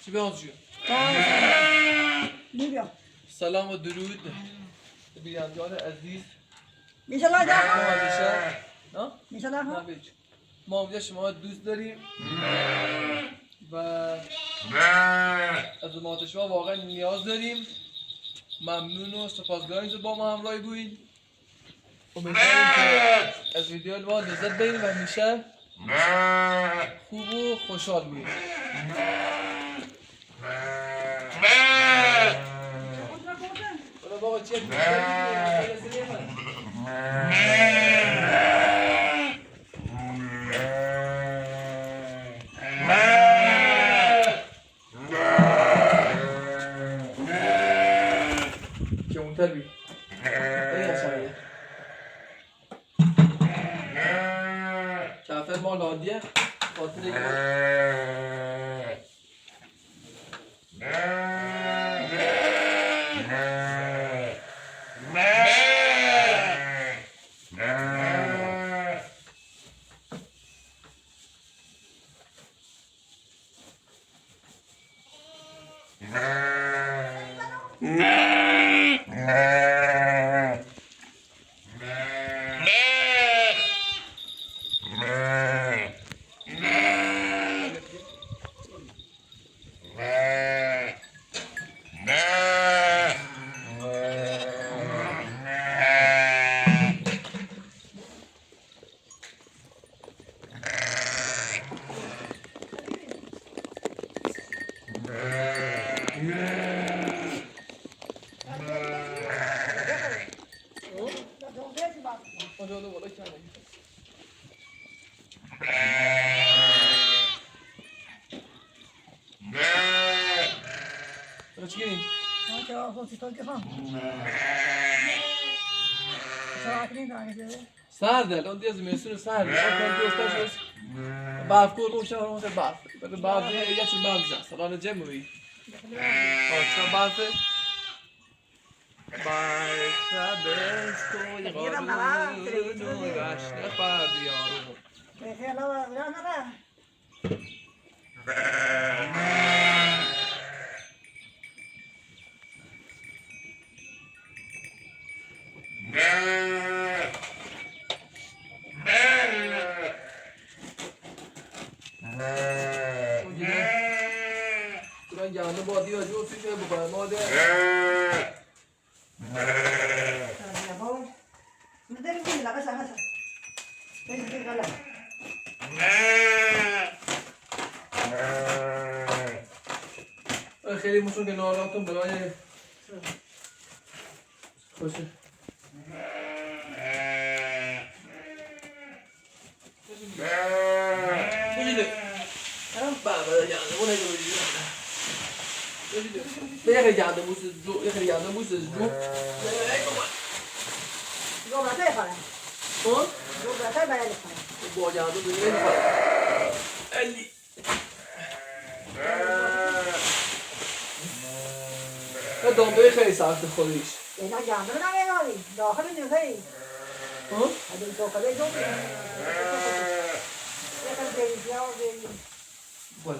چی بیانجو؟ سلام و درود بینندگان عزیز. میشالله ما امیده شما دوست داریم و از خدمات شما واقعا نیاز داریم. ممنون و سپاسگزاریم که با ما همراهی بودید. امیدواریم که از ویدیو ما لذت ببرید و همیشه خوب و خوشحال بودید. بابا چیه؟ که اون تر بی کافر ما لادیه خاطر سرده الان دیگه از میسون سرده من دوستاش برف کور روشن رو مثل برف بده برف یه چیز برف جست الان جمع می آچا برف بست و یه قارون گشنه فرد یارو من گرنه بادی ها جو سیشه بکنم ماده خیلی موسون که ناراتون برای خوشه بگیده بابا گرنه بونه یه خیلی گرنه موس جو یه خیلی گرنه موس جو با گرنه بگیره علی دامبه خیلی سخت خودش اینا گرنه نمیاری داخل نیزه ای این داخله جو بله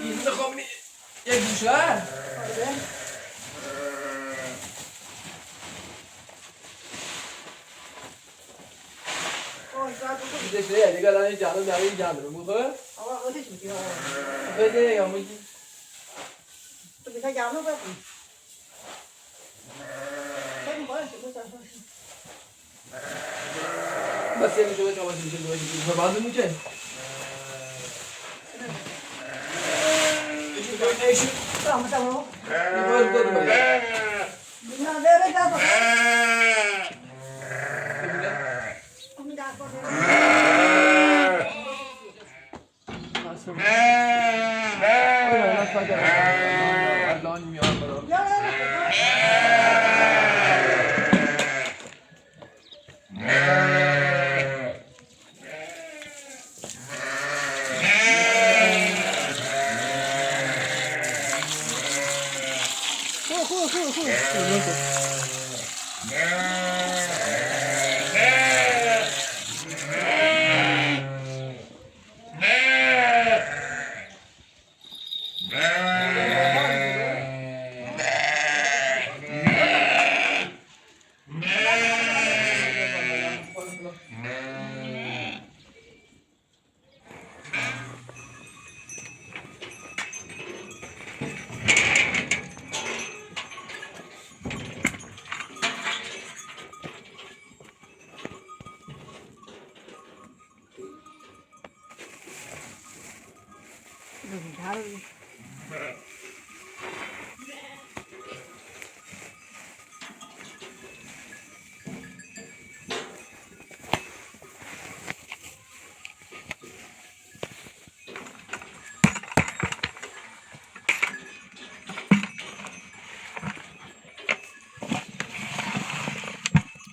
این نخوام یک گوشه دیگه دیگه الان جانم میاره این جانم میخواد آقا آتش میگیره بده یا میگی تو بیشتر گرنه بکنی خیلی باید بس یه میشه بچه آماده میشه دوشی بعد میشه ایشون تمام یه باید داده باید نه بره دست الان میام برام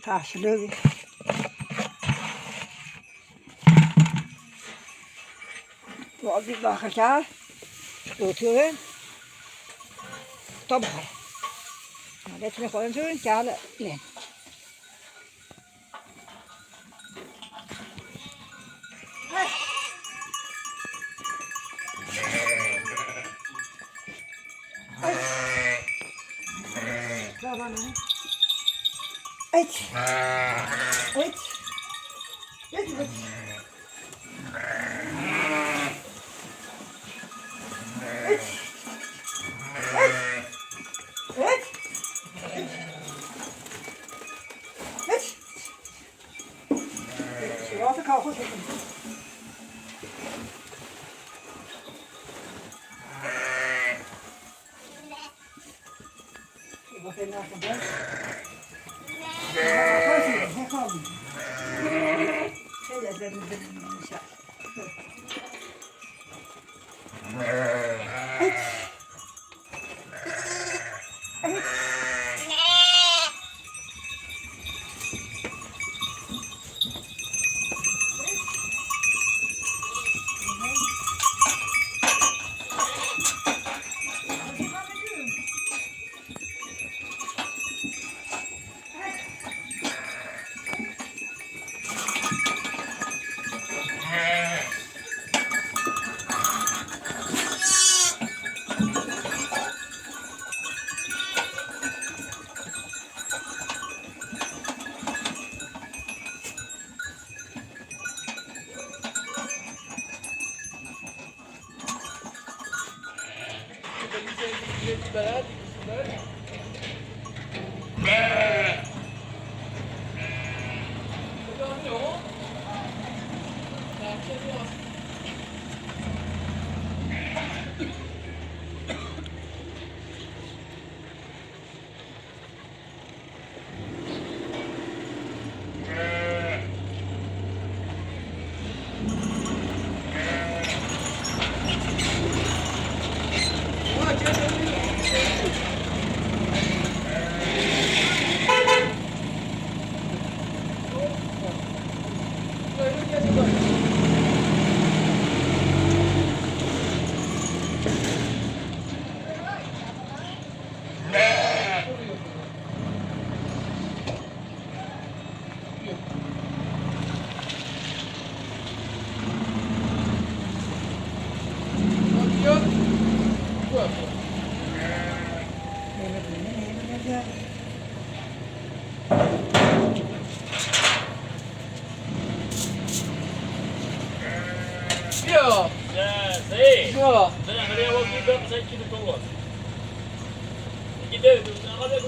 Tahsili. Wat die dag elkaar. Doet je weer. Top. Nou, dit is nog gewoon zo'n kale lijn. Eet. Eet. Eet. Eet. Wat ik al goed heb. Wat heb je nou gedaan? Ja. Saeed. Ja. Ben je ook niet bij me, zet je de toren. Je deed het, dan ga ik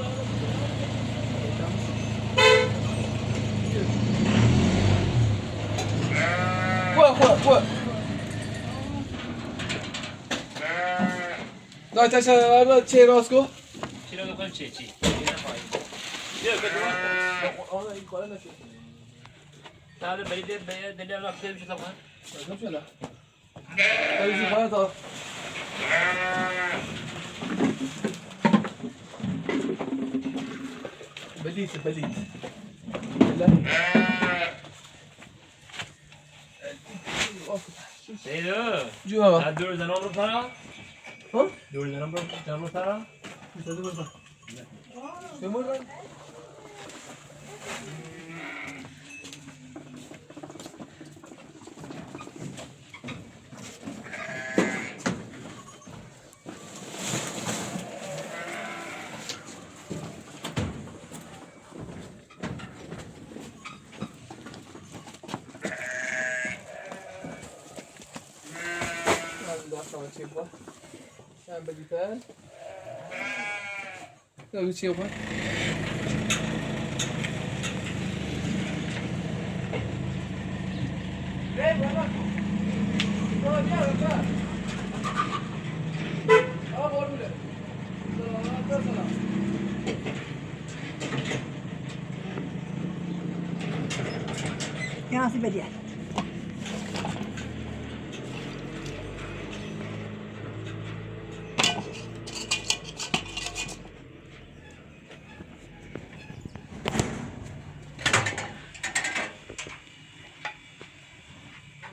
Quoi. Dai, te c'è Rosco? Ci vedo con Ceci. Io che تعال بريد دليل الله كتير مش طبعا. مش لا. هذه زفاية بليت. لا. Saeed. جوا. هدول ذا نمبر ترى. ها؟ دول ذا نمبر ترى. شو siapa? Yang begitu. Lalu siapa? Berapa? Oh, dia berapa? بده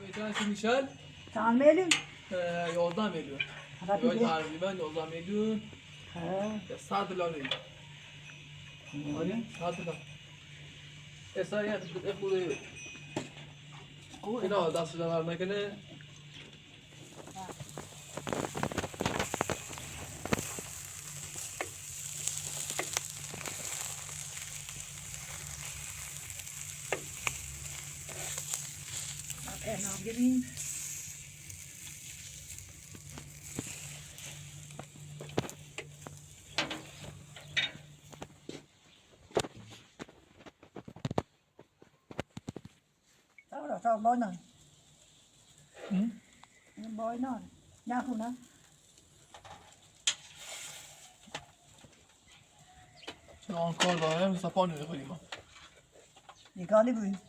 Meydana میشن چند میلیون 11 میلیون حالا یا دیگه تقریبا 11 میلیون یا 100 دلار این آره 100 دلار اصلا خوده اینا دست دلار نکنه نام گیریم تا بانان بانان نه خونه چون آن کار دارم سپاه نمیخوریم یکانی بویم